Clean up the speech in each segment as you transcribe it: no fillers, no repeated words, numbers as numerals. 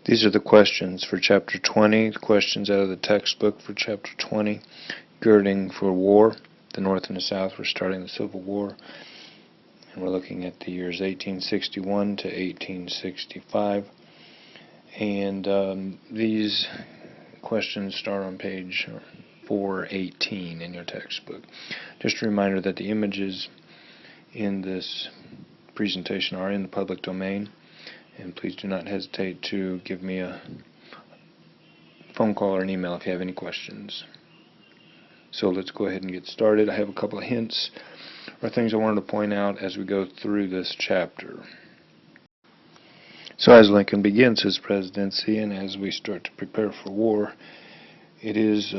These are the questions for Chapter 20, the questions out of the textbook for Chapter 20, girding for war. The North and the South were starting the Civil War, and we're looking at the years 1861 to 1865. And these questions start on page 418 in your textbook. Just a reminder that the images in this presentation are in the public domain, and please do not hesitate to give me a phone call or an email if you have any questions. So let's go ahead and get started. I have a couple of hints or things I wanted to point out as we go through this chapter. So as Lincoln begins his presidency and as we start to prepare for war, it is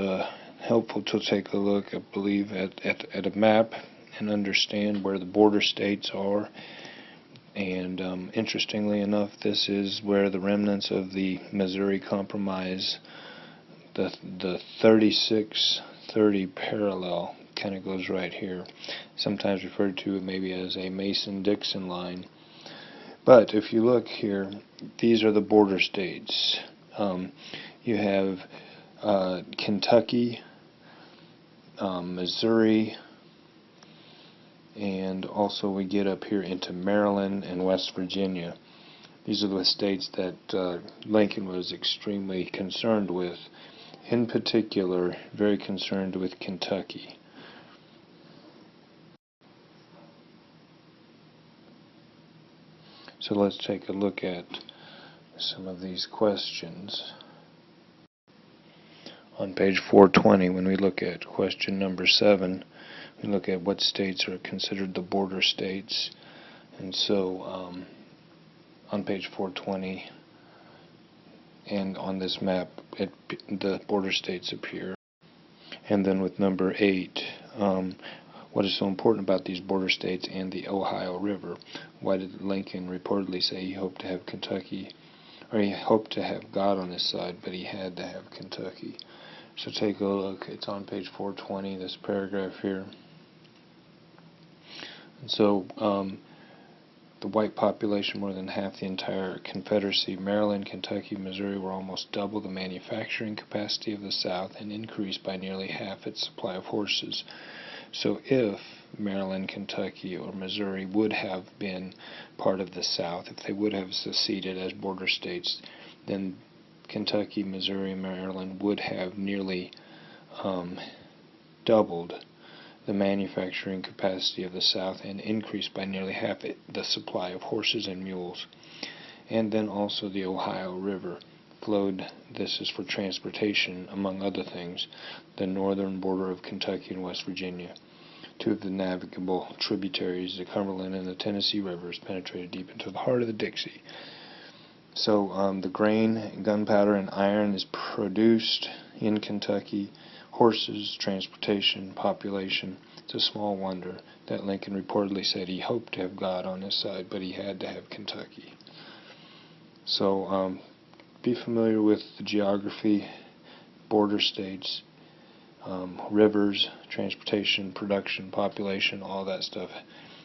helpful to take a look, I believe, at a map and understand where the border states are. And interestingly enough, this is where the remnants of the Missouri Compromise, the 36-30 parallel, kind of goes right here. Sometimes referred to maybe as a Mason-Dixon line. But if you look here, these are the border states. You have Kentucky, Missouri, and also we get up here into Maryland and West Virginia. These are the states that Lincoln was extremely concerned with. In particular, very concerned with Kentucky. So let's take a look at some of these questions. On page 420, when we look at question number 7, we look at what states are considered the border states. And so on page 420 and on this map, the border states appear. And then with number 8, what is so important about these border states and the Ohio River? Why did Lincoln reportedly say he hoped to have Kentucky, or he hoped to have God on his side, but he had to have Kentucky? So take a look. It's on page 420, this paragraph here. And so the white population, more than half the entire Confederacy, Maryland, Kentucky, Missouri, were almost double the manufacturing capacity of the South and increased by nearly half its supply of horses. So if Maryland, Kentucky, or Missouri would have been part of the South, if they would have seceded as border states, then Kentucky, Missouri, and Maryland would have nearly doubled the manufacturing capacity of the South and increased by nearly half the supply of horses and mules. And then also the Ohio River flowed, this is for transportation, among other things, the northern border of Kentucky and West Virginia. Two of the navigable tributaries, the Cumberland and the Tennessee Rivers, penetrated deep into the heart of the Dixie. So the grain, gunpowder, and iron is produced in Kentucky. Horses, transportation, population. It's a small wonder that Lincoln reportedly said he hoped to have God on his side, but he had to have Kentucky. So be familiar with the geography, border states, rivers, transportation, production, population, all that stuff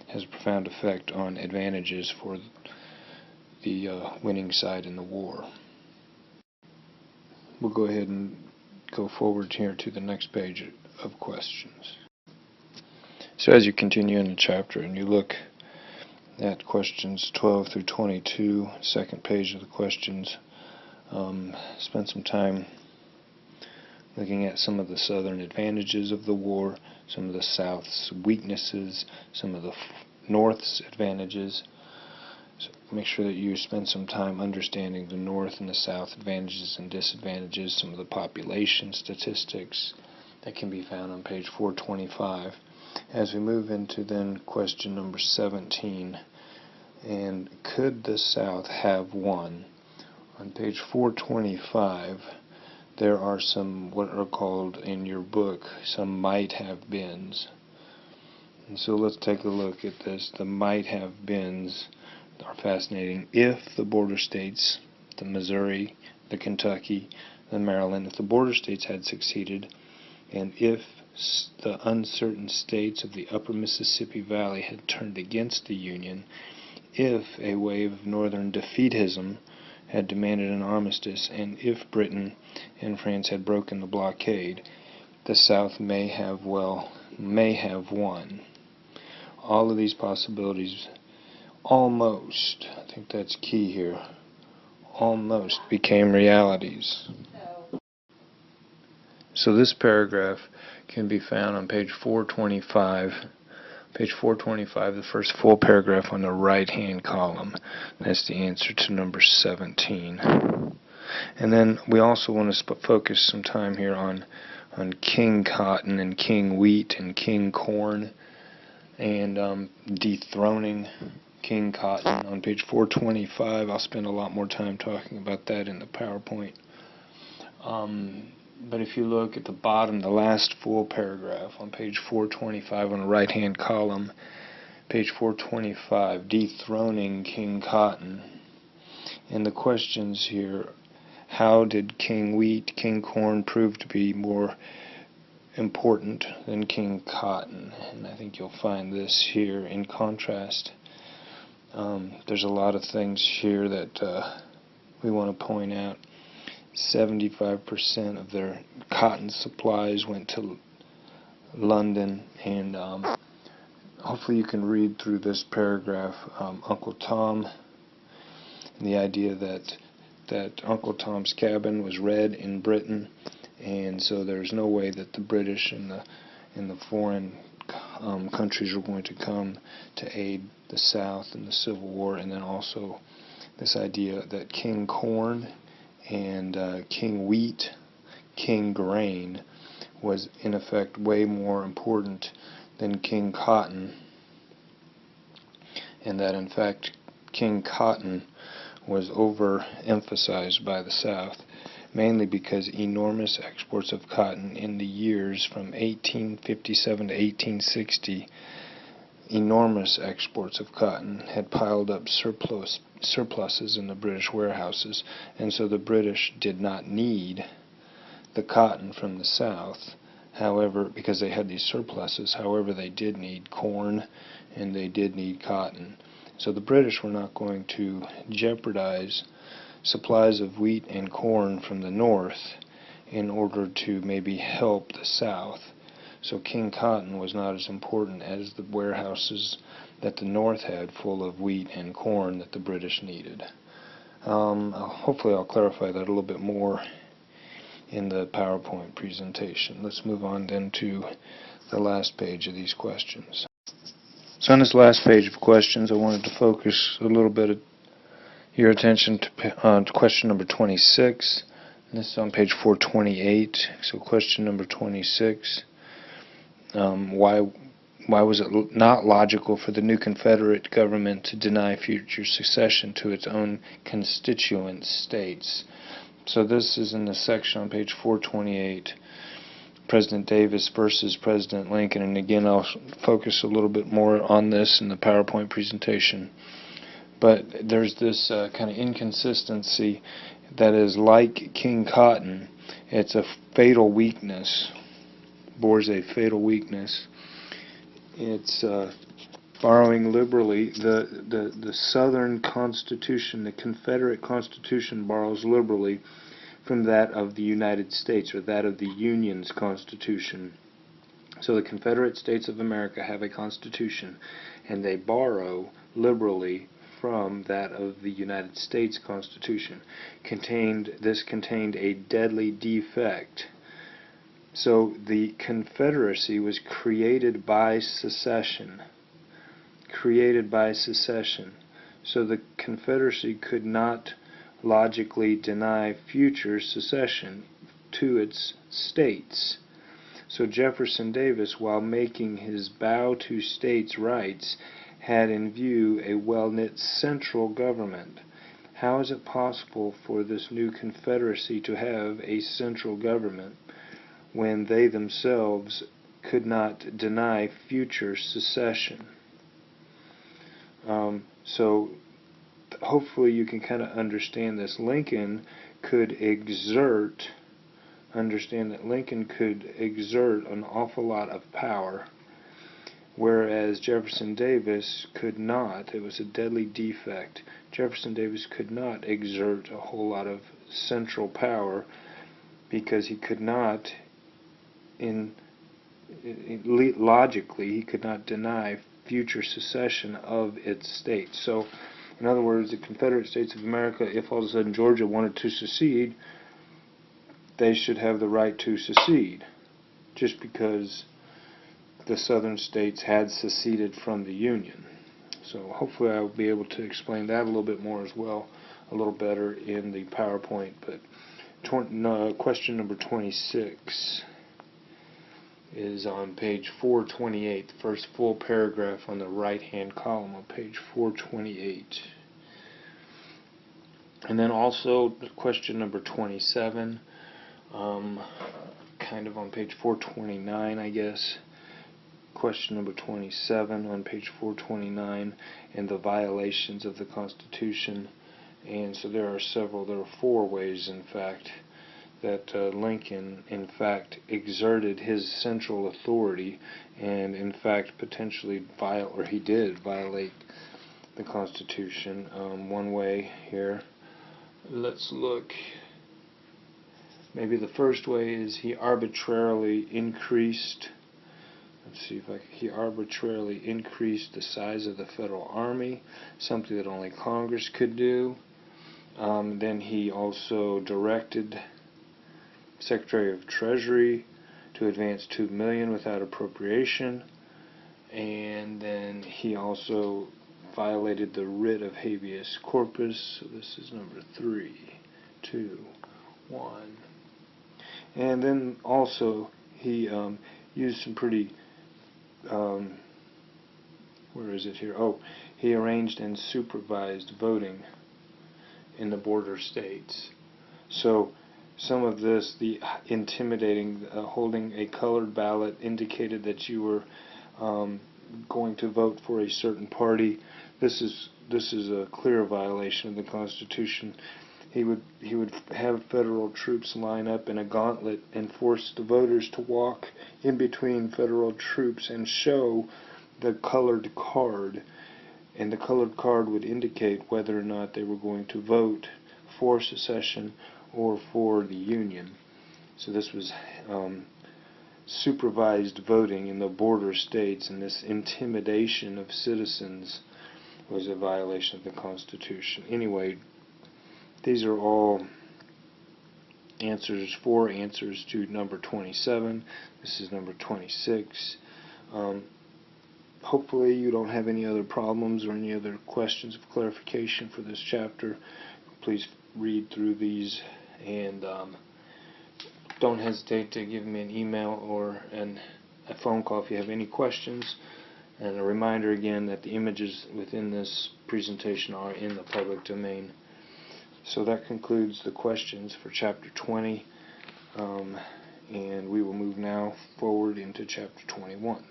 has a profound effect on advantages for the winning side in the war. We'll go ahead and go forward here to the next page of questions. So as you continue in the chapter and you look at questions 12 through 22, second page of the questions, spend some time looking at some of the Southern advantages of the war, some of the South's weaknesses, some of the North's advantages. So make sure that you spend some time understanding the North and the South advantages and disadvantages, some of the population statistics that can be found on page 425. As we move into then question number 17, and could the South have won? On page 425, there are some what are called in your book some might have beens. And so let's take a look at this. The might have beens are fascinating. If the border states, the Missouri, the Kentucky, the Maryland, if the border states had succeeded, and if the uncertain states of the upper Mississippi Valley had turned against the Union, if a wave of northern defeatism had demanded an armistice, and if Britain and France had broken the blockade, the South may have won. All of these possibilities almost, I think that's key here, almost became realities. So this paragraph can be found on page 425. Page 425, the first full paragraph on the right-hand column. That's the answer to number 17. And then we also want to focus some time here on king cotton and king wheat and king corn, and dethroning king cotton on page 425. I'll spend a lot more time talking about that in the PowerPoint. But if you look at the bottom, the last full paragraph on page 425 on the right-hand column, page 425, dethroning king cotton. And the questions here, how did king wheat, king corn prove to be more important than king cotton? And I think you'll find this here in contrast. There's a lot of things here that we want to point out. 75% of their cotton supplies went to London, and hopefully you can read through this paragraph. Uncle Tom, and the idea that Uncle Tom's Cabin was read in Britain, and so there's no way that the British and the foreign countries were going to come to aid the South in the Civil War. And then also this idea that king corn and king wheat, king grain, was in effect way more important than king cotton, and that in fact king cotton was overemphasized by the South, mainly because enormous exports of cotton in the years from 1857 to 1860, enormous exports of cotton had piled up surpluses in the British warehouses, and so the British did not need the cotton from the South, however, because they had these surpluses. However, they did need corn and they did need cotton. So the British were not going to jeopardize supplies of wheat and corn from the North in order to maybe help the South. So king cotton was not as important as the warehouses that the North had full of wheat and corn that the British needed. Hopefully I'll clarify that a little bit more in the PowerPoint presentation. Let's move on then to the last page of these questions. So on this last page of questions, I wanted to focus a little bit of your attention to question number 26. And this is on page 428. So question number 26. Why was it not logical for the new Confederate government to deny future succession to its own constituent states? So this is in the section on page 428, President Davis versus President Lincoln. And again, I'll focus a little bit more on this in the PowerPoint presentation. But there's this kind of inconsistency that is like king cotton. It's a fatal weakness. Bores a fatal weakness. It's borrowing liberally. The Southern Constitution, the Confederate Constitution, borrows liberally from that of the United States, or that of the Union's Constitution. So the Confederate States of America have a Constitution, and they borrow liberally from that of the United States Constitution. This contained a deadly defect. So the Confederacy was created by secession. So the Confederacy could not logically deny future secession to its states. So Jefferson Davis, while making his bow to states' rights, had in view a well-knit central government. How is it possible for this new Confederacy to have a central government when they themselves could not deny future secession? So hopefully you can kind of understand this. Understand that Lincoln could exert an awful lot of power whereas Jefferson Davis could not. It was a deadly defect. Jefferson Davis could not exert a whole lot of central power because he could not, logically, he could not deny future secession of its states. So, in other words, the Confederate States of America, if all of a sudden Georgia wanted to secede, they should have the right to secede, just because the southern states had seceded from the Union. So hopefully I'll be able to explain that a little bit more as well, a little better in the PowerPoint. But question number 26 is on page 428, the first full paragraph on the right-hand column on page 428. And then also question number 27, kind of on page 429, I guess. Question number 27 on page 429, and the violations of the Constitution. And so there are 4 ways, in fact, that Lincoln, in fact, exerted his central authority, and in fact, potentially he did violate the Constitution. One way here, let's look. Maybe the first way is he arbitrarily increased. Let's see if he arbitrarily increased the size of the federal army, something that only Congress could do. Then he also directed Secretary of Treasury to advance $2 million without appropriation, and then he also violated the writ of habeas corpus. So this is number 3, 2, 1. And then also he used some pretty where is it here? Oh, he arranged and supervised voting in the border states. So some of this, the intimidating, holding a colored ballot, indicated that you were going to vote for a certain party. This is a clear violation of the Constitution. He would have federal troops line up in a gauntlet and force the voters to walk in between federal troops and show the colored card, and the colored card would indicate whether or not they were going to vote for secession or for the Union. So this was supervised voting in the border states, and this intimidation of citizens was a violation of the Constitution. Anyway, these are all answers, 4 answers to number 27. This is number 26. Hopefully you don't have any other problems or any other questions of clarification for this chapter. Please read through these, and don't hesitate to give me an email or a phone call if you have any questions. And a reminder again that the images within this presentation are in the public domain. So that concludes the questions for Chapter 20, and we will move now forward into Chapter 21.